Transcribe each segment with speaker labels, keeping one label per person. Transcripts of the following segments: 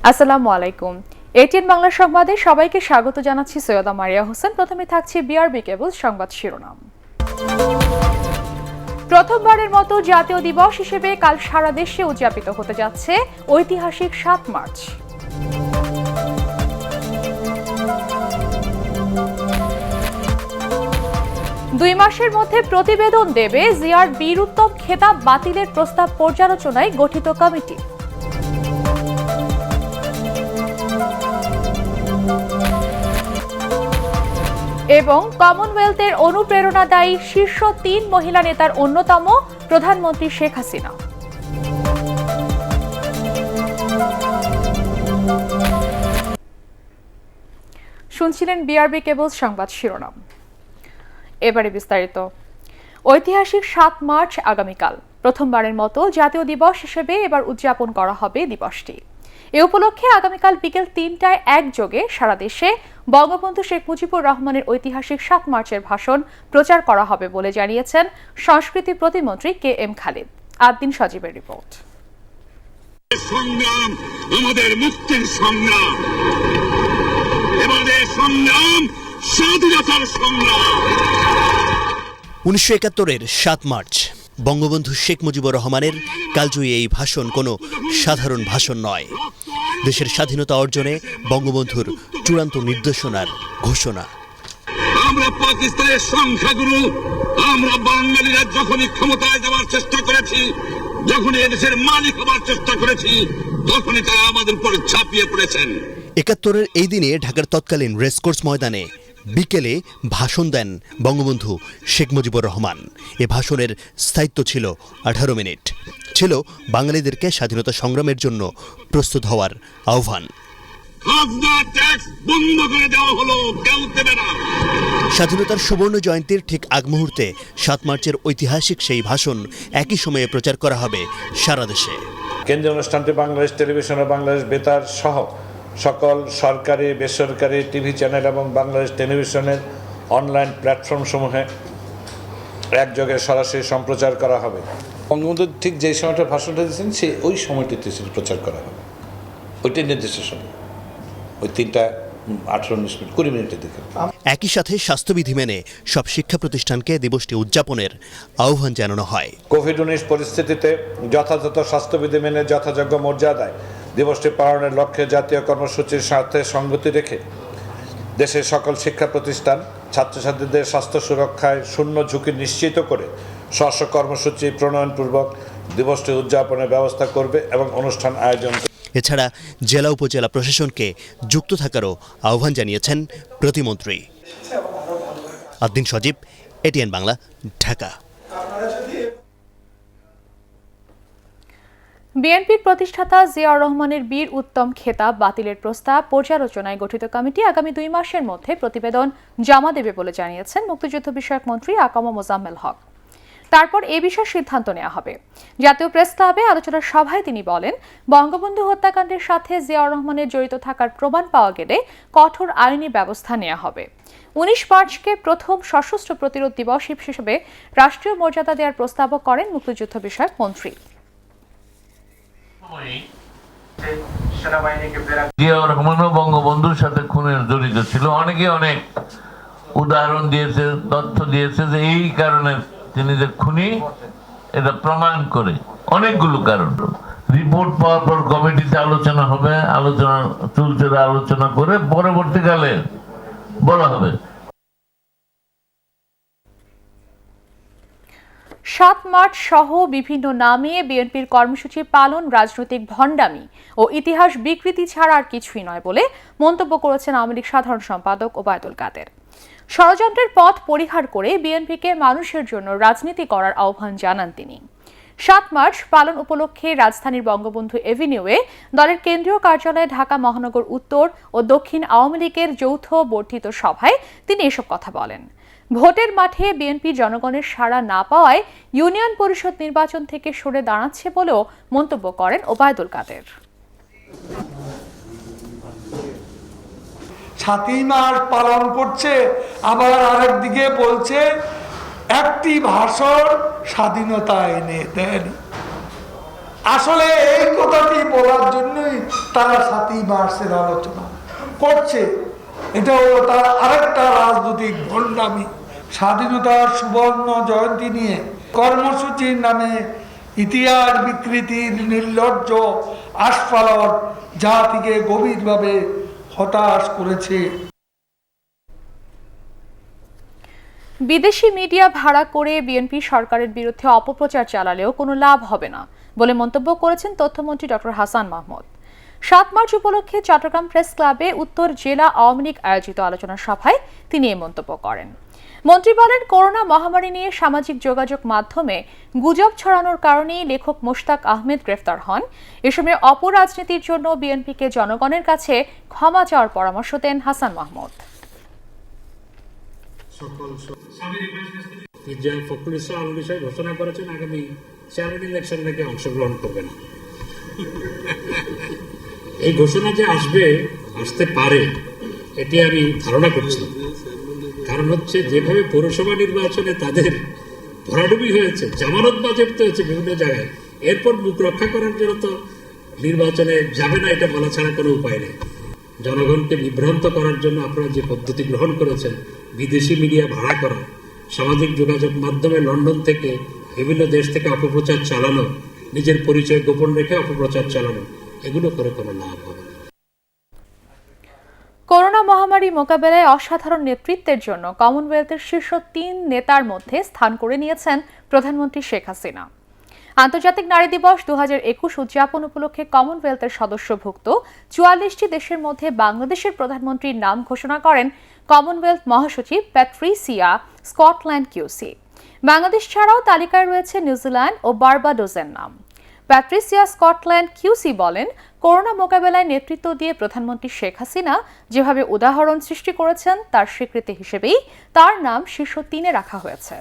Speaker 1: আসসালামু আলাইকুম। এটিএন বাংলা সংবাদে সবাইকে স্বাগত জানাচ্ছি সৈয়দা মারিয়া হোসেন। প্রথমে থাকছে বিআরবি কেবল সংবাদ শিরোনাম। প্রথমবারের মতো জাতীয় দিবস হিসেবে কাল সারা দেশে উদযাপিত হতে যাচ্ছে ঐতিহাসিক ৭ মার্চ। দুই মাসের মধ্যে প্রতিবেদন দেবে জিয়ার বীর উত্তম খেতাব বাতিলের প্রস্তাব পর্যালোচনায় গঠিত কমিটি। এবং কমনওয়েলথের অনুপ্রেরণাদায়ী শীর্ষ ৩ মহিলা নেতার অন্যতম প্রধানমন্ত্রী শেখ হাসিনা। শুনছিলেন বিআরবি কেবল সংবাদ শিরোনাম। এবারে বিস্তারিত। ঐতিহাসিক ৭ মার্চ আগামীকাল প্রথমবারের মতো জাতীয় দিবস হিসেবে এবার উদযাপন করা হবে দিবসটি। এ উপলক্ষে আগামীকাল বিকেল ৩টায় একযোগে সারা দেশে বঙ্গবন্ধু শেখ মুজিবুর রহমানের ঐতিহাসিক ৭ মার্চের ভাষণ প্রচার করা হবে বলে জানিয়েছেন সংস্কৃতি প্রতিমন্ত্রী কে এম খালিদ। আদ্দিন সজীবের রিপোর্ট।
Speaker 2: সংগ্রাম আমাদের মুক্তির সংগ্রাম, আমাদের সংগ্রাম স্বাধীনতার সংগ্রাম।
Speaker 3: ১৯৭১-এর ৭ মার্চ বঙ্গবন্ধু শেখ মুজিবুর রহমানের কালজয়ী এই ভাষণ কোনো সাধারণ ভাষণ নয়, দেশের স্বাধীনতা অর্জনে বঙ্গবন্ধুর চূড়ান্ত নির্দেশনার ঘোষণা।
Speaker 2: আমরা পাকিস্তানের সংখ্যাগুরু, আমরা বাঙালিরা যখনই ক্ষমতায় যাওয়ার চেষ্টা করেছি, যখনই এদেশের মালিক হওয়ার চেষ্টা করেছি, তখনই তারা আমাদের উপরে ঝাঁপিয়ে পড়েছেন। ৭১-এর এই দিনে ঢাকার তৎকালীন রেসকোর্স ময়দানে বিকেলে ভাষণ দেন বঙ্গবন্ধু শেখ মুজিবুর রহমান। এ ভাষণের স্থায়িত্ব ছিল ১৮ মিনিট, ছিল বাঙালিদেরকে স্বাধীনতা সংগ্রামের জন্য প্রস্তুত হওয়ার আহ্বান। স্বাধীনতার সুবর্ণ জয়ন্তীর ঠিক আগ মুহূর্তে ৭ মার্চের ঐতিহাসিক সেই ভাষণ একই সময়ে প্রচার করা হবে সারা দেশে।
Speaker 4: কেন্দ্রীয় অনুষ্ঠানটি বাংলাদেশ টেলিভিশন ও বাংলাদেশ বেতার সহ সকল সরকারি বেসরকারি টিভি চ্যানেল এবং বাংলাদেশ টেলিভিশনের অনলাইন প্ল্যাটফর্মসমূহে একযোগে সরাসরি সম্প্রচার করা হবে। বঙ্গবন্ধু ঠিক যেই সময়টা ভাষণটা দিয়েছেন সেই ওই সময়টিতে প্রচার করা হবে, ওইটাই নির্দেশের সময়, ওই ৩টা 18-20 মিনিটের দিকে।
Speaker 3: একই সাথে স্বাস্থ্যবিধি মেনে সব শিক্ষা প্রতিষ্ঠানকে দিবসটি উদযাপনের আহ্বান জানানো হয়।
Speaker 4: কোভিড-19 পরিস্থিতিতে যথাযথ স্বাস্থ্যবিধি মেনে যথাযোগ্য মর্যাদায় দিবসটি পালনের লক্ষ্যে জাতীয় কর্মসূচির সাথে সঙ্গতি রেখে দেশের সকল শিক্ষা প্রতিষ্ঠান ছাত্রছাত্রীদের স্বাস্থ্য সুরক্ষায় শূন্য ঝুঁকি নিশ্চিত করে স্ব কর্মসূচি প্রণয়নপূর্বক দিবসটি উদযাপনের ব্যবস্থা করবে এবং অনুষ্ঠান আয়োজন করবে।
Speaker 3: এছাড়া জেলা উপজেলা প্রশাসনকে যুক্ত থাকারও আহ্বান জানিয়েছেন প্রতিমন্ত্রী। আদ্দিন সজীব, এটিএন বাংলা, ঢাকা।
Speaker 1: বিএনপির প্রতিষ্ঠাতা জিয়াউর রহমানের বীর উত্তম খেতাব বাতিলের প্রস্তাব পর্যালোচনায় গঠিত কমিটি আগামী 2 মাসের মধ্যে প্রতিবেদন জমা দেবে বলে জানিয়েছেন মুক্তিযুদ্ধ বিষয়ক মন্ত্রী আকামা মোজাম্মেল হক। তারপর এ বিষয়ে সিদ্ধান্ত নেওয়া হবে। জাতীয় প্রেস ক্লাবে আলোচনার সভায় তিনি বলেন, বঙ্গবন্ধু হত্যাকাণ্ডের সাথে জিয়াউর রহমানের জড়িত থাকার প্রমাণ পাওয়া গেলে কঠোর আইনি ব্যবস্থা নেওয়া হবে। 19 মার্চকে প্রথম সশস্ত্র প্রতিরোধ দিবস হিসেবে রাষ্ট্রীয় মর্যাদা দেওয়ার প্রস্তাবও করেন মুক্তিযুদ্ধ বিষয়ক মন্ত্রী।
Speaker 5: জিয়াউর রহমানও বঙ্গবন্ধুর সাথে খুনের জড়িত ছিল। অনেকে অনেক উদাহরণ দিয়েছে, তথ্য দিয়েছে যে এই কারণে তিনি যে খুনি, এটা প্রমাণ করে অনেকগুলো কারণ। রিপোর্ট পাওয়ার পর কমিটিতে আলোচনা হবে, আলোচনা চলছে, আলোচনা করে পরবর্তীকালে বলা হবে।
Speaker 1: ৭ মার্চ সহ বিভিন্ন নামে বিএনপির কর্মসূচি পালন রাজনৈতিক ভণ্ডামি ও ইতিহাস বিকৃতি ছাড়া আর কিছুই নয় বলে মন্তব্য করেছেন আওয়ামী লীগ সাধারণ সম্পাদক ওবায়দুল কাদের। ষড়যন্ত্রের পথ পরিহার করে বিএনপিকে মানুষের জন্য রাজনীতি করার আহ্বান জানান তিনি। ৭ মার্চ পালন উপলক্ষে রাজধানীর বঙ্গবন্ধু এভিনিউয়ে দলের কেন্দ্রীয় কার্যালয়ে ঢাকা মহানগর উত্তর ও দক্ষিণ আওয়ামী লীগের যৌথ বর্ধিত সভায় তিনি এসব কথা বলেন। ভোটের মাঠে বিএনপি জনগণের সাড়া না পাওয়ায় ইউনিয়ন পরিষদ নির্বাচন থেকে সরে দাঁড়াচ্ছে বলেও মন্তব্য করেন ওবায়দুল কাদের।
Speaker 6: ৭ই মার্চ পালন করছে, আবার আরেকদিকে বলছে একটি ভাষণ স্বাধীনতা এনে দেন। আসলে এই কথাটি বলার জন্যই তারা 7ই মার্চের আলোচনা করছে। এটা হলো তার আরেকটা রাজনৈতিক ভণ্ডামি। স্বাধীনতার সুবর্ণ জয়ন্তী নিয়ে কর্মসূচির নামে ইতিহাস বিকৃতির নির্লজ্জ আস্ফালন জাতিকে গভীরভাবে হতাশ করেছে।
Speaker 1: বিদেশি মিডিয়া ভাড়া করে বিএনপি সরকারের বিরুদ্ধে অপপ্রচার চালালেও কোনো লাভ হবে না বলে মন্তব্য করেছেন তথ্যমন্ত্রী ডক্টর হাসান মাহমুদ। 7 মার্চ উপলক্ষে চট্টগ্রাম প্রেস ক্লাবে উত্তর জেলা আওয়ামী লীগ আয়োজিত আলোচনা সভায় তিনি এই মন্তব্য করেন। মন্ত্রী বলেন, করোনা মহামারী নিয়ে সামাজিক যোগাযোগ মাধ্যমে গুজব ছড়ানোর কারণেই লেখক মোশতাক আহমেদ গ্রেফতার হন। এ সময় অপরাজনীতির জন্য বিএনপিকে জনগণের কাছে ক্ষমা চাওয়ার পরামর্শ দেন হাসান মাহমুদ।
Speaker 7: ফখরুল ইসলাম আলম বিষয়ে ঘোষণা করেছেন আগামী চেয়ারম্যান ইলেকশন থেকে অংশগ্রহণ করবে না। এই ঘোষণা যে আসতে পারে এটি আমি ধারণা করছি। কারণ হচ্ছে যেভাবে পৌরসভা নির্বাচনে তাদের ভরাডুবি হয়েছে, জামানত বাজেয়াপ্ত হয়েছে বিভিন্ন জায়গায়, এরপর মুখ রক্ষা করার জন্য তো নির্বাচনে যাবে না, এটা বলা ছাড়া কোনো উপায় নেই। জনগণকে বিভ্রান্ত করার জন্য আপনারা যে পদ্ধতি গ্রহণ করেছেন, বিদেশি মিডিয়া ভাড়া করা, সামাজিক যোগাযোগ মাধ্যমে লন্ডন থেকে বিভিন্ন দেশ থেকে অপপ্রচার চালানো, নিজের পরিচয় গোপন রেখে অপপ্রচার চালানো, এগুলো করে কোনো লাভ হবে না।
Speaker 1: করোনা মহামারী মোকাবেলায় অসাধারণ নেতৃত্বের জন্য কমনওয়েলথের শীর্ষ 3 নেতার মধ্যে স্থান করে নিয়েছেন প্রধানমন্ত্রী শেখ হাসিনা। আন্তর্জাতিক নারী দিবস 2021 উদযাপন উপলক্ষে কমনওয়েলথের সদস্যভুক্ত 44টি দেশের মধ্যে বাংলাদেশের প্রধানমন্ত্রীর নাম ঘোষণা করেন কমনওয়েলথ মহাসচিব প্যাট্রিসিয়া স্কটল্যান্ড কিউসি। বাংলাদেশ ছাড়াও তালিকায় রয়েছে নিউজিল্যান্ড ও বার্বাডোসের নাম। প্যাট্রিসিয়া স্কটল্যান্ড কিউসি বলেন, করোনা মোকাবেলায় নেতৃত্ব দিয়ে প্রধানমন্ত্রী শেখ হাসিনা যেভাবে উদাহরণ সৃষ্টি করেছেন তার স্বীকৃতি হিসেবেই তার নাম শীর্ষ 3-এ রাখা হয়েছে।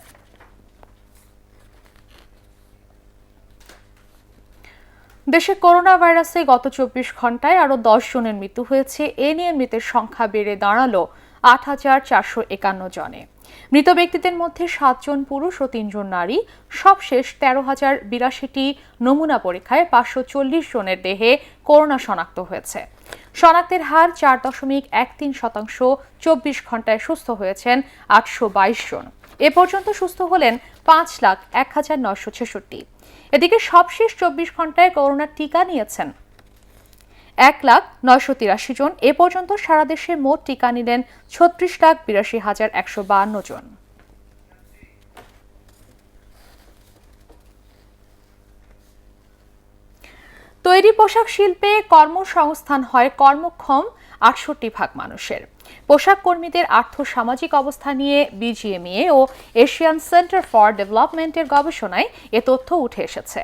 Speaker 1: দেশে করোনা ভাইরাসে গত 24 ঘন্টায় আরও 10 জনের মৃত্যু হয়েছে। এ নিয়ে মৃতের সংখ্যা বেড়ে দাঁড়ালো 8,451 জনে। মৃত ব্যক্তিদের মধ্যে 7 জন পুরুষ ও 3 জন নারী। সবশেষ 13,082টি নমুনা পরীক্ষায় 540 জনের দেহে করোনা শনাক্ত হয়েছে। শনাক্তের হার 4.13%। 24 ঘন্টায় সুস্থ হয়েছেন 822 জন। এ পর্যন্ত সুস্থ হলেন 5,01,966। এদিকে সবশেষ 24 ঘন্টায় করোনার টিকা নিয়েছেন 1,09,83 জন। এ পর্যন্ত সারা দেশে মোট টিকা নিলেন 36,82,152 জন। তৈরি পোশাক শিল্পে কর্মসংস্থান হয় কর্মক্ষম 68% মানুষের। পোশাক কর্মীদের আর্থ-সামাজিক অবস্থা নিয়ে বিজিএমইএ ও এশিয়ান সেন্টার ফর ডেভেলপমেন্টের গবেষণায় এ তথ্য উঠে এসেছে।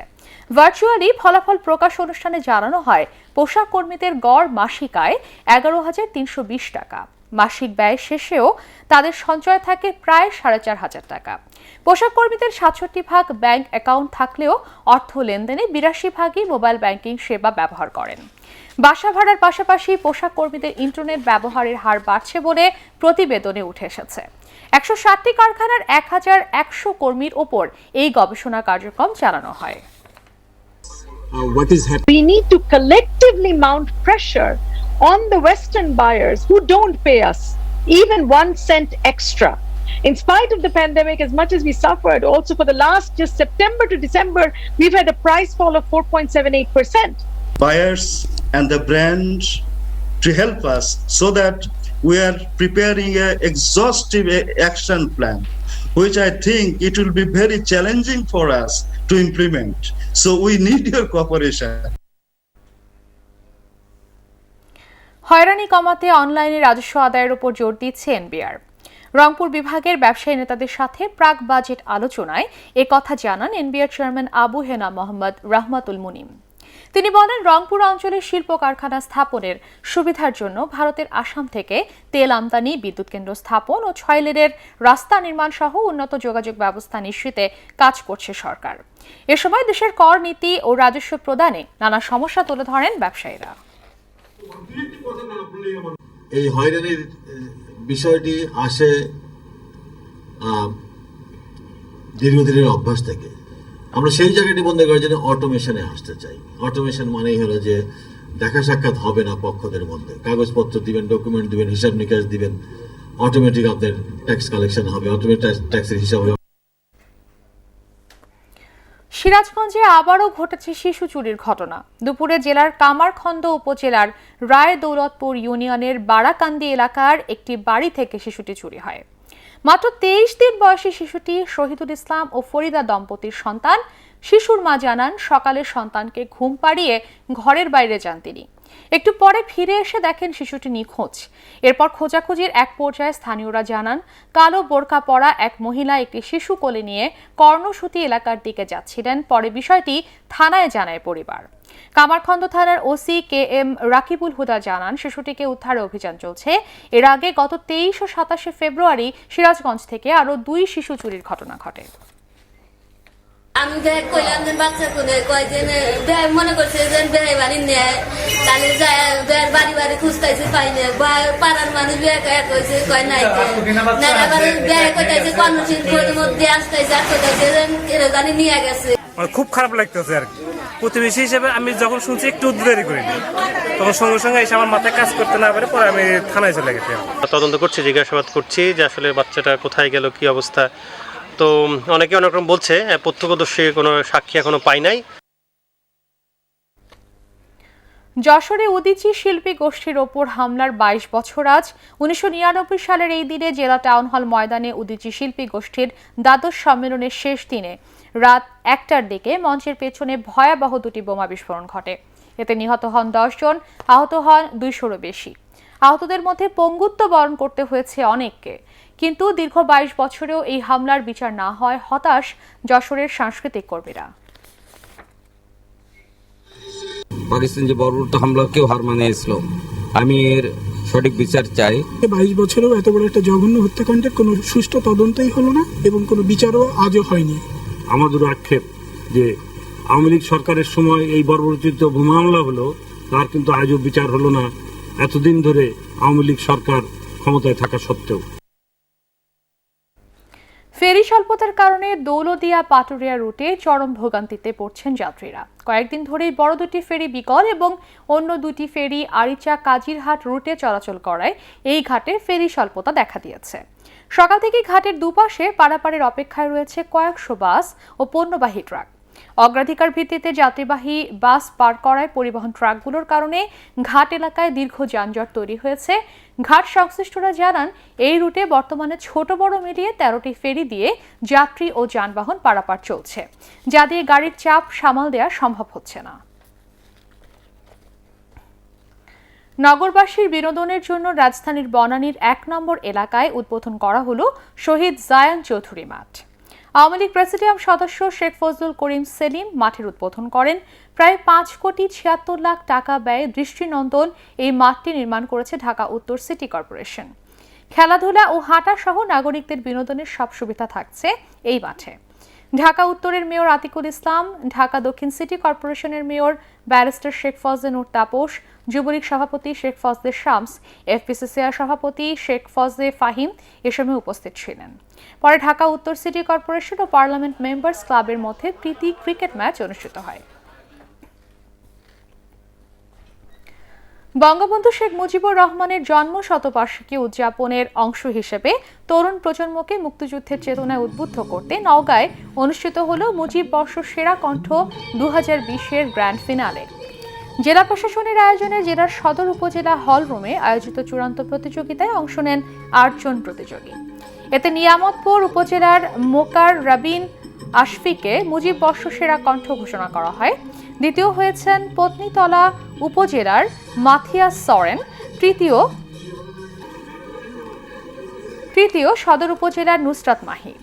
Speaker 1: ভার্চুয়ালি ফলাফল প্রকাশ অনুষ্ঠানে জানানো হয়, পোশাক কর্মীদের গড় মাসিক আয় 11,320 টাকা। মাসিক ব্যয় শেষেও তাদের সঞ্চয় থাকে প্রায় 4,500 টাকা। পোশাক কর্মীদের 67% ব্যাংক অ্যাকাউন্ট থাকলেও অর্থ লেনদেনে 82%ই মোবাইল ব্যাংকিং সেবা ব্যবহার করেন। বাসা ভাড়ার পাশাপাশি পোশাক কর্মীদের ইন্টারনেট ব্যবহারের হার বাড়ছে বলে প্রতিবেদনে উঠে এসেছে। 160টি কারখানার 1,100 কর্মীর ওপর এই গবেষণা কার্যক্রম চালানো হয়।
Speaker 8: We need to collectively mount pressure on the Western buyers who don't pay us even 1 cent extra. In spite of the pandemic, as much as we suffered, also for the last just September to December, we've had a price fall of 4.78%.
Speaker 9: Buyers and the brands to help us so that we are preparing an exhaustive action plan, which I think it will be very challenging for us to implement. So we need your cooperation.
Speaker 1: হয়রানি কমাতে অনলাইনে রাজস্ব আদায়ের উপর জোর দিচ্ছে NBR. Rangpur বিভাগের ব্যবসায়ী নেতাদের সাথে প্রাক বাজেট আলোচনায় এ কথা জানান এনবিআর চেয়ারম্যান আবু হেনা মোহাম্মদ রাহমাতুল মুনিম। তিনি বলেন, রংপুর অঞ্চলে শিল্প কারখানা স্থাপনের সুবিধার জন্য ভারতের আসাম থেকে তেল আমদানি, বিদ্যুৎ কেন্দ্র স্থাপন ও 6 লেনের রাস্তা নির্মাণ সহ উন্নত যোগাযোগ ব্যবস্থা নিশ্চিতে কাজ করছে সরকার। এ সময় দেশের কর নীতি ও রাজস্ব প্রদানে নানা সমস্যা তুলে ধরেন ব্যবসায়ীরা।
Speaker 10: এই হয়রানির বিষয়টি আসে দীর্ঘদিনের অভ্যাস থেকে। আমরা সেই জায়গাটি বন্ধ করার জন্য অটোমেশনে আসতে চাই। অটোমেশন মানেই হলো যে দেখা সাক্ষাৎ হবে না পক্ষদের মধ্যে, কাগজপত্র দিবেন, ডকুমেন্ট দিবেন, হিসাব নিকাশ দিবেন, অটোমেটিক আপনার ট্যাক্স কালেকশন হবে, অটোমেটিক ট্যাক্সের হিসাব হবে।
Speaker 1: সিরাজগঞ্জে আবারও ঘটেছে শিশু চুরির ঘটনা। দুপুরে জেলার কামারখন্দ উপজেলার রায় দৌলতপুর ইউনিয়নের বারাকান্দি এলাকার একটি বাড়ি থেকে শিশুটি চুরি হয়। মাত্র 23 দিন বয়সী শিশুটি শহীদুল ইসলাম ও ফরিদা দম্পতির সন্তান। শিশুর মা জানান, সকালে সন্তানকে ঘুম পাড়িয়ে ঘরের বাইরে যান তিনি। একটু পরে ফিরে এসে দেখেন শিশুটি নিখোঁজ। এরপর খোঁজাখুঁজির এক পর্যায়ে স্থানীয়রা জানান, কালো বোরকা পরা এক মহিলা একটি শিশু কোলে নিয়ে কর্ণসূতি এলাকার দিকে যাচ্ছিলেন। পরে বিষয়টি থানায় জানায় পরিবার। কামারখন্দ থানার ওসি KM রাকিবুল হুদা জানান, শিশুটিকে উদ্ধারে অভিযান চলছে। এর আগে গত 23 ও 27 ফেব্রুয়ারি সিরাজগঞ্জ থেকে আরও 2 শিশু চুরির ঘটনা ঘটে।
Speaker 11: আমি কইলাম যে বাচ্চা কোনে কয় যে মনে করছে যে বেড়াই বাড়ি নেয়, তাহলে যায় বাড়ি বাড়ি খুঁজতেছে পাই না, পাড়ার মানুষ কইছে কয় নাই না, আবার বেড়ে কইতেছে কর্মশীল মধ্যে আসতেছে আর কইতেছে জানি নিয়ে গেছে।
Speaker 12: খুব খারাপ লাগতেছে আর কি। প্রতিবেশী হিসেবে আমি যখন শুনছি একটু দেরি করিনি, তখন সঙ্গে সঙ্গে এসে আমার মাথায় কাজ করতে না পারে, পরে আমি থানায় চলে গেছি।
Speaker 13: তদন্ত করছি, জিজ্ঞাসাবাদ করছি যে আসলে বাচ্চাটা কোথায় গেল, কি অবস্থা। তো অনেকে অনেক রকম বলছে, প্রত্যক্ষদর্শী কোনো সাক্ষী এখনো পাই নাই।
Speaker 1: যশোরে উদীচী শিল্পী গোষ্ঠীর ওপর হামলার 22 বছর আজ। 1999 সালের এই দিনে জেলা টাউন হল ময়দানে উদীচী শিল্পী গোষ্ঠীর দ্বাদশ সম্মেলনের শেষ দিনে রাত 1টার দিকে মঞ্চের পেছনে ভয়াবহ 2টি বোমা বিস্ফোরণ ঘটে। এতে নিহত হন 10 জন, আহত হন 200-রও বেশি। আহতদের মধ্যে পঙ্গুত্ব বরণ করতে হয়েছে অনেককে। কিন্তু দীর্ঘ 22 বছরেও এই হামলার বিচার না হয় হতাশ যশোরের সাংস্কৃতিক কর্মীরা।
Speaker 14: পাকিস্তান যে বর্বরতা হামলা কেউ হার মানিয়েছিল, আমি এর সঠিক বিচার চাই।
Speaker 15: 22 বছরেও এত বড় একটা জঘন্য হত্যাকাণ্ডের কোনো সুষ্ঠু তদন্তই হলো না এবং কোনো বিচারও আজও হয়নি।
Speaker 16: আমাদেরও আক্ষেপ যে আওয়ামী লীগ সরকারের সময় এই বর্বরোচিত বোমা হামলা হলো, তার কিন্তু আজও বিচার হলো না, এতদিন ধরে আওয়ামী লীগ সরকার ক্ষমতায় থাকা সত্ত্বেও।
Speaker 1: ফেরি স্বল্পতার কারণে দৌলদিয়া পাটুরিয়া রুটে চরম ভোগান্তিতে পড়ছেন যাত্রীরা। কয়েকদিন ধরেই বড় 2টি ফেরি বিকল এবং অন্য 2টি ফেরি আরিচা কাজিরহাট রুটে চলাচল করায় এই ঘাটে ফেরি স্বল্পতা দেখা দিয়েছে। সকাল থেকে ঘাটের দুপাশে পারাপারের অপেক্ষায় রয়েছে কয়েকশো বাস ও পণ্যবাহী ট্রাক। অগ্রাধিকার ভিত্তিতে যাত্রীবাহী বাস পার করায় পরিবহন ট্রাকগুলোর কারণে ঘাট এলাকায় দীর্ঘ যানজট তৈরি হয়েছে। ঘাট সংশ্লিষ্টরা জানান, এই রুটে বর্তমানে ছোট বড় মিলিয়ে 13টি ফেরি দিয়ে যাত্রী ও যানবাহন পারাপার চলছে, যা দিয়ে গাড়ির চাপ সামাল দেওয়া সম্ভব হচ্ছে না। নগরবাসীর বিনোদনের জন্য রাজধানীর বনানীর 1 নম্বর এলাকায় উদ্বোধন করা হলো শহীদ জায়ান চৌধুরী মাঠ। আওয়ামী লীগ প্রেসিডিয়াম সদস্য শেখ ফজলুল করিম সেলিম মাঠের উদ্বোধন করেন। প্রায় 5,76,00,000 টাকা ব্যয়ে দৃষ্টিনন্দন এই মাঠটি নির্মাণ করেছে ঢাকা উত্তর সিটি কর্পোরেশন। খেলাধুলা ও হাঁটা সহ নাগরিকদের বিনোদনের সব সুবিধা থাকছে এই মাঠে। ঢাকা উত্তরের মেয়র আতিকুল ইসলাম, ঢাকা দক্ষিণ সিটি কর্পোরেশনের মেয়র ব্যারিস্টার শেখ ফজলে নূর তাপস, যুবলীগ সভাপতি শেখ ফজলে শামস, এফপিসিসিআর সভাপতি শেখ ফজলে ফাহিম এ সময় উপস্থিত ছিলেন। পরে ঢাকা উত্তর সিটি কর্পোরেশন ও পার্লামেন্ট মেম্বার্স ক্লাবের মধ্যে প্রীতি ক্রিকেট ম্যাচ অনুষ্ঠিত হয়। বঙ্গবন্ধু শেখ মুজিবুর রহমানের জন্ম শতবার্ষিকী উদযাপনের অংশ হিসেবে তরুণ প্রজন্মকে মুক্তিযুদ্ধের চেতনায় উদ্বুদ্ধ করতে নওগাঁয় অনুষ্ঠিত হল মুজিব বর্ষ সেরা কণ্ঠ 2020-এর গ্র্যান্ড ফিনালে। জেলা প্রশাসনের আয়োজনে জেলার সদর উপজেলা হল রুমে আয়োজিত চূড়ান্ত প্রতিযোগিতায় অংশ নেন 8 জন প্রতিযোগী। এতে নিয়ামতপুর উপজেলার মোকার রাবিন আশফিকে মুজিব বর্ষ সেরা কণ্ঠ ঘোষণা করা হয়। দ্বিতীয় হয়েছেন পত্নীতলা উপজেলার মাথিয়াস সরেন। তৃতীয় সদর উপজেলার নুসরাত মাহি।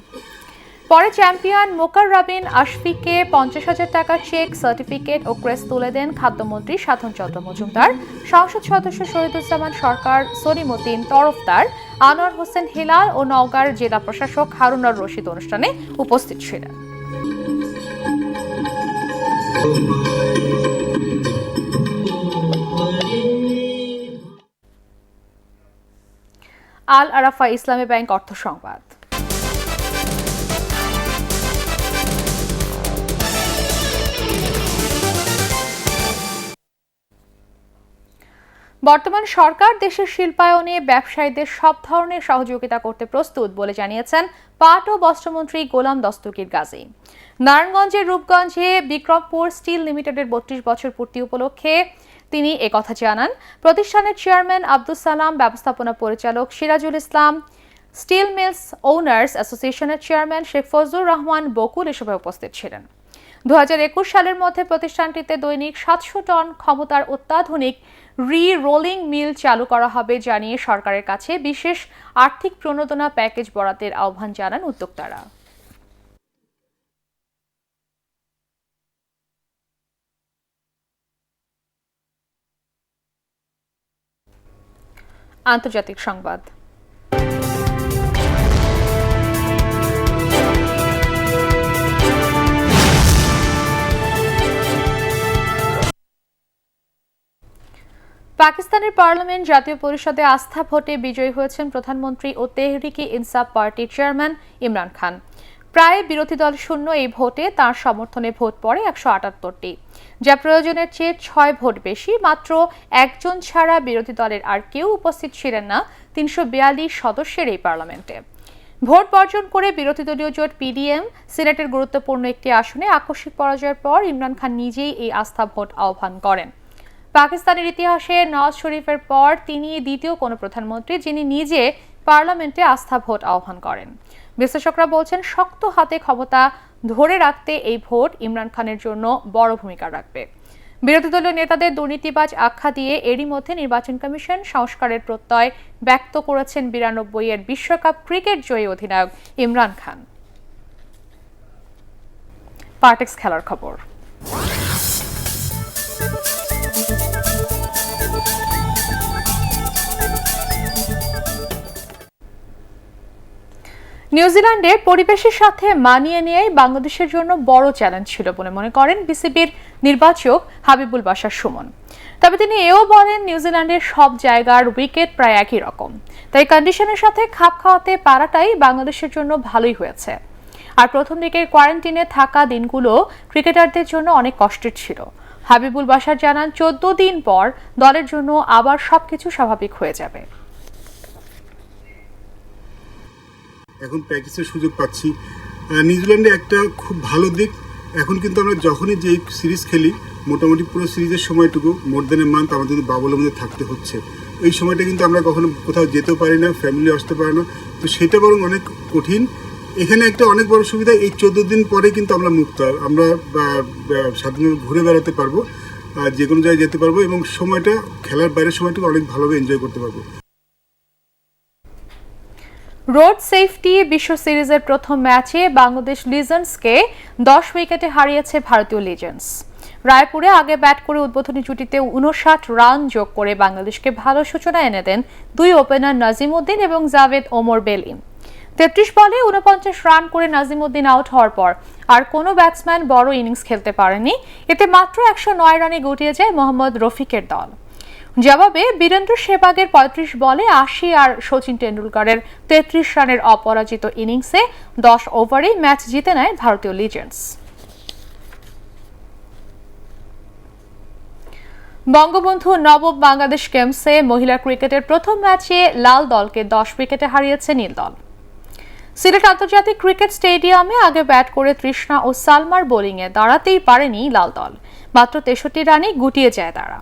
Speaker 1: পরে চ্যাম্পিয়ন মোকার রাবিন আশফিককে 50,000 টাকার চেক, সার্টিফিকেট ও ক্রেস্ট তুলে দেন খাদ্যমন্ত্রী সাধন চন্দ্র মজুমদার, সংসদ সদস্য শহীদুজ্জামান সরকার, সলিমুদ্দিন তরফদার, আনোয়ার হোসেন হেলাল ও নওগাঁর জেলা প্রশাসক হারুনার রশিদ অনুষ্ঠানে উপস্থিত ছিলেন। আল আরাফা ইসলামী ব্যাংক অর্থ সংবাদ। বর্তমান সরকার দেশের শিল্পায়নে ব্যবসায়ীদের সব ধরনের সহযোগিতা করতে প্রস্তুত বলে জানিয়েছেন পাট ও বস্ত্রমন্ত্রী গোলাম দস্তগীর গাজী। নারায়ণগঞ্জের রূপগঞ্জে বিক্রমপুর স্টিল লিমিটেডের ৩২ বছর পূর্তি উপলক্ষে তিনি একথা জানান। প্রতিষ্ঠানের চেয়ারম্যান আব্দুস সালাম, ব্যবস্থাপনা পরিচালক Sirajul Islam, steel mills owners অ্যাসোসিয়েশনের চেয়ারম্যান শেখ ফজলুর রহমান বকুল এসবে উপস্থিত ছিলেন। 2021 সালের মধ্যে প্রতিষ্ঠানটিতে দৈনিক 700 টন ক্ষমতার অত্যাধুনিক রি-রোলিং মিল চালু করা হবে জানিয়ে সরকারের কাছে বিশেষ আর্থিক প্রণোদনা প্যাকেজ বরাদ্দের আহ্বান জানান উদ্যোক্তারা। আন্তর্জাতিক সংবাদ। পাকিস্তানের পার্লামেন্ট জাতীয় পরিষদে আস্থা ভোটে বিজয়ী হয়েছেন প্রধানমন্ত্রী ও তেহরিকে ইনসাফ পার্টির চেয়ারম্যান ইমরান খান। প্রায় বিরোধী দল শূন্য এই ভোটে তার সমর্থনে ভোট পড়ে 178টি, যা প্রয়োজনের চেয়ে 6 ভোট বেশি। মাত্র একজন ছাড়া বিরোধী দলের আর কেউ উপস্থিত ছিলেন না 342 সদস্যের এই পার্লামেন্টে। ভোট বর্জন করে বিরোধী দলীয় জোট পিডিএম সিনেটের গুরুত্বপূর্ণ একটি আসনে আকস্মিক পরাজয়ের পর ইমরান খান নিজেই এই আস্থা ভোট আহ্বান করেন। পাকিস্তানের ইতিহাসে নওয়াজ শরীফের পর তিনি দ্বিতীয় কোনো প্রধানমন্ত্রী যিনি নিজে পার্লামেন্টে আস্থা ভোট আহ্বান করেন। বিশ্লেষকরা বলছেন, শক্ত হাতে ক্ষমতা ধরে রাখতে এই ভোট ইমরান খানের জন্য বড় ভূমিকা রাখবে। বিরোধী দলীয় নেতাদের দুর্নীতিবাজ আখ্যা দিয়ে এরই মধ্যে নির্বাচন কমিশন সংস্কারের প্রত্যয় ব্যক্ত করেছেন 92-এর বিশ্বকাপ ক্রিকেট জয়ী অধিনায়ক ইমরান খান। পার্টেক্স খেলার খবর। নিউজিল্যান্ডে পরিবেশের সাথে মানিয়ে নেওয়াই বাংলাদেশের জন্য বড় চ্যালেঞ্জ ছিল বলে মনে করেন বিসিবির নির্বাচক হাবিবুল বাশার সুমন। তবে তিনি এও বলেন, নিউজিল্যান্ডের সব জায়গার উইকেট প্রায় একই রকম, তাই কন্ডিশনের সাথে খাপ খাওয়াতে পারাটাই বাংলাদেশের জন্য ভালোই হয়েছে। আর প্রথম দিকের কোয়ারেন্টিনে থাকা দিনগুলো ক্রিকেটারদের জন্য অনেক কষ্টের ছিল। হাবিবুল বাশার জানান, 14 দিন পর দলের জন্য আবার সবকিছু স্বাভাবিক হয়ে যাবে।
Speaker 17: এখন প্র্যাকটিসের সুযোগ পাচ্ছি। নিউজিল্যান্ডে একটা খুব ভালো দিক, এখন কিন্তু আমরা যখনই যে সিরিজ খেলি মোটামুটি পুরো সিরিজের সময়টুকু মোর দেন এ মান্থ আমাদের কিন্তু বাবলের মধ্যে থাকতে হচ্ছে। এই সময়টা কিন্তু আমরা কখনো কোথাও যেতেও পারি না, ফ্যামিলি আসতে পারে না, তো সেটা বরং অনেক কঠিন। এখানে একটা অনেক বড় সুবিধা, এই 14 দিন পরে কিন্তু আমরা মুক্ত, আমরা স্বাধীনভাবে ঘুরে বেড়াতে পারবো, যে কোনো জায়গায় যেতে পারবো এবং সময়টা খেলার বাইরের সময়টুকু অনেক ভালোভাবে এনজয় করতে পারবো।
Speaker 1: রোড সেফটি বিশ্ব সিরিজের প্রথম ম্যাচে বাংলাদেশ লিজেন্ডসকে 10 উইকেটে হারিয়েছে ভারতীয় লিজেন্ডস। রায়পুরে আগে ব্যাট করে উদ্বোধনী জুটিতে 59 রান যোগ করে বাংলাদেশকে ভালো সূচনা এনে দেন দুই ওপেনার নাজিমউদ্দিন এবং জাভেদ ওমর বেলিম। 33 বলে 49 রান করে নাজিমউদ্দিন আউট হওয়ার পর আর কোনো ব্যাটসম্যান বড় ইনিংস খেলতে পারেনি। এতে মাত্র 109 রানে গুটিয়ে যায় মোহাম্মদ রফিকের দল। জবাবে বীরেন্দ্র সেহবাগের 35 বলে 80 আর সচিন টেন্ডুলকারের 33 রানের অপরাজিত ইনিংসে 10 ওভারেই ম্যাচ জিতে নেয় ভারতীয় লিজেন্ডস। বঙ্গবন্ধু নবম বাংলাদেশ গেমসে মহিলা ক্রিকেটের প্রথম ম্যাচে লাল দলকে 10 উইকেটে হারিয়েছে নীল দল। সিলেট আন্তর্জাতিক ক্রিকেট স্টেডিয়ামে আগে ব্যাট করে তৃষ্ণা ও সালমার বোলিংয়ে দাঁড়াতেই পারেনি লাল দল। মাত্র 63 রানে গুটিয়ে যায় তারা।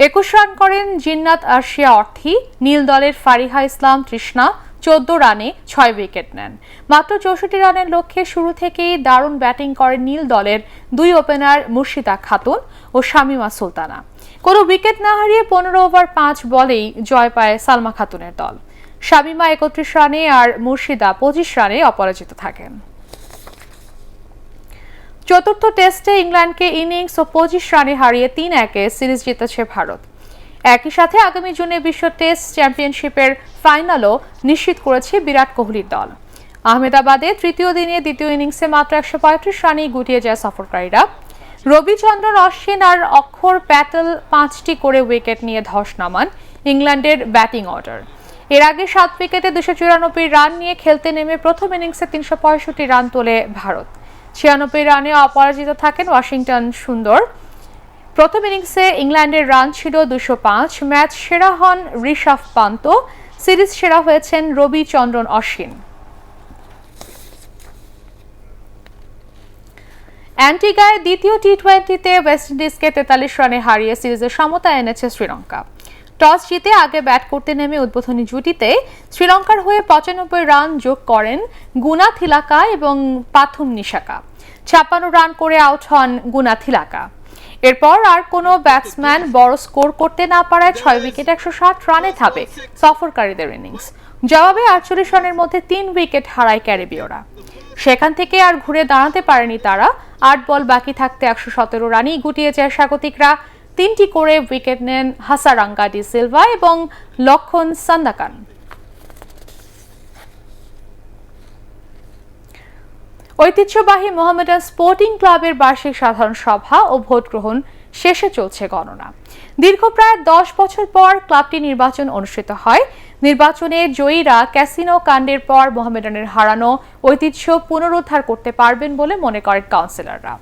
Speaker 1: 21 রান করেন জিন্নাত আরশিয়া অর্থী। নীল দলের ফারিহা ইসলাম তৃষ্ণা 14 রানে 6 উইকেট নেন। মাত্র 64 রানের লক্ষ্যে শুরু থেকেই দারুণ ব্যাটিং করেন নীল দলের দুই ওপেনার মুর্শিদা খাতুন ও শামিমা সুলতানা। কোনো উইকেট না হারিয়ে 15 ওভার 5 বলেই জয় পায় সালমা খাতুনের দল। শামিমা 31 রানে আর মুর্শিদা 25 রানে অপরাজিত থাকেন। চতুর্থ টেস্টে ইংল্যান্ডকে ইনিংস ও 25 রানে হারিয়ে 3-1 সিরিজ জিতেছে ভারত। একই সাথে আগামী জুনে বিশ্ব টেস্ট চ্যাম্পিয়নশিপের ফাইনালও নিশ্চিত করেছে বিরাট কোহলির দল। আহমেদাবাদে তৃতীয় দিনে দ্বিতীয় ইনিংসে মাত্র 135 রানেই গুটিয়ে যায় সফরকারীরা। রবিচন্দ্রন অশ্বিন আর অক্ষর প্যাটেল 5টি করে উইকেট নিয়ে ধস নামান ইংল্যান্ডের ব্যাটিং অর্ডার। এর আগে 7 উইকেটে 294 রান নিয়ে খেলতে নেমে প্রথম ইনিংসে 365 রান তোলে ভারত। 96 রানে অপরাজিত থাকেন ওয়াশিংটন সুন্দর। প্রথম ইনিংসে ইংল্যান্ডের রান ছিল 205, ম্যাচ সেরা হন ঋষভ পান্ত, সিরিজ সেরা হয়েছেন রবিচন্দ্রন অশ্বিন। অ্যান্টিগায় দ্বিতীয় টি-20তে ওয়েস্ট ইন্ডিজকে 43 রানে হারিয়ে সিরিজের সমতা এনেছে শ্রীলঙ্কা। টস জিতে আগে ব্যাট করতে নেমে উদ্বোধনী জুটিতে শ্রীলঙ্কার হয়ে 95 রান যোগ করেন গুনা থিলাকা এবং পাথুম নিশাকা। 56 রান করে আউট হন গুনা থিলাকা। এরপর আর কোনো ব্যাটসম্যান বড় স্কোর করতে না পারায় 6 উইকেট 160 রানে থামে সফরকারীদের ইনিংস। জবাবে 48 রানের মধ্যে 3 উইকেট হারায় ক্যারিবীয়রা। সেখান থেকে আর ঘুরে দাঁড়াতে পারেনি তারা। 8 বল বাকি থাকতে 117 রানই গুটিয়ে যায় স্বাগতিকরা। 3টি করে উইকেট নেন হাসারাঙ্গা ডি সিলভা এবং লক্ষণ সান্দাকান। ঐতিহ্যবাহী মোহামেডান স্পোর্টিং ক্লাবের বার্ষিক সাধারণ সভা ও ভোট গ্রহণ শেষে চলছে গণনা। দীর্ঘ প্রায় 10 বছর পর ক্লাবটি নির্বাচন অনুষ্ঠিত হয়। নির্বাচনে জয়ীরা ক্যাসিনো কাণ্ডের পর মোহামেডানের হারানো ঐতিহ্য পুনরুদ্ধার করতে পারবেন বলে মনে করেন কাউন্সিলররা।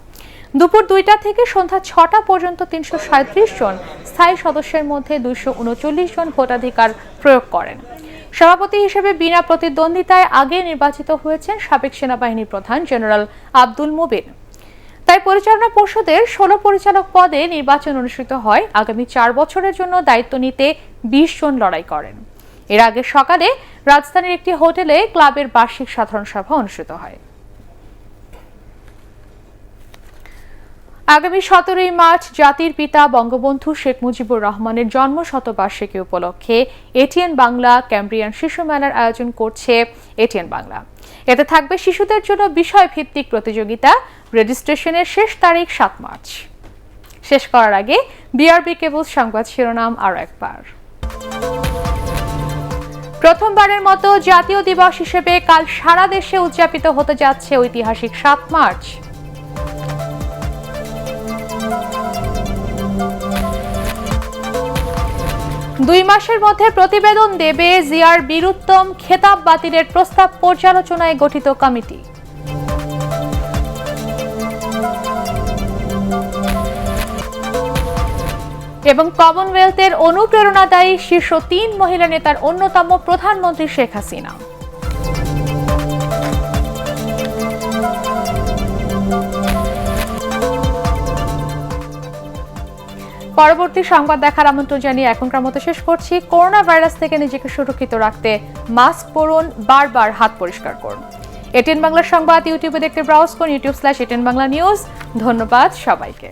Speaker 1: দুপুর 2টা থেকে সন্ধ্যা 6টা পর্যন্ত 337 জন স্থায়ী সদস্যের মধ্যে 239 জন ভোটাধিকার প্রয়োগ করেন। সভাপতি হিসেবে বিনা প্রতিদ্বন্দ্বিতায় আগে নির্বাচিত হয়েছেন সাবেক সেনাবাহিনী প্রধান জেনারেল আব্দুল মুবিন। তাই পরিচালনা পর্ষদের 16 পরিচালক পদে নির্বাচন অনুষ্ঠিত হয়। আগামী 4 বছরের জন্য দায়িত্ব নিতে 20 জন লড়াই করেন। এর আগে সকালে রাজধানীর একটি হোটেলে ক্লাবের বার্ষিক সাধারণ সভা অনুষ্ঠিত হয়। আগামী 17 মার্চ জাতির পিতা বঙ্গবন্ধু শেখ মুজিবুর রহমানের জন্ম শতবার্ষিকী উপলক্ষে এটিএন বাংলা ক্যাম্ব্রিয়ান শিশু মেলার আয়োজন করছে এটিএন বাংলা। এতে থাকবে শিশুদের জন্য বিষয়ভিত্তিক প্রতিযোগিতা। রেজিস্ট্রেশনের শেষ তারিখ 7 মার্চ। শেষ করার আগে বিআরবি কেবল সংবাদ শিরোনাম আরও একবার। প্রথমবারের মতো জাতীয় দিবস হিসেবে কাল সারা দেশে উদযাপিত হতে যাচ্ছে ঐতিহাসিক 7 মার্চ। দুই মাসের মধ্যে প্রতিবেদন দেবে জিয়ার বীরুত্তম খেতাব বাতিলের প্রস্তাব পর্যালোচনায় গঠিত কমিটি। এবং কমনওয়েলথের অনুপ্রেরণাদায়ী শীর্ষ 3 মহিলা নেতার অন্যতম প্রধানমন্ত্রী শেখ হাসিনা। পরবর্তী সংবাদ দেখার আমন্ত্রণ জানিয়ে এখনকার মতো শেষ করছি। করোনা ভাইরাস থেকে নিজেকে সুরক্ষিত রাখতে মাস্ক পরুন, বারবার হাত পরিষ্কার করুন। এটিএন বাংলা সংবাদ ইউটিউবে দেখতে ব্রাউজ করুন youtube/এটিএন বাংলা নিউজ। ধন্যবাদ সবাইকে।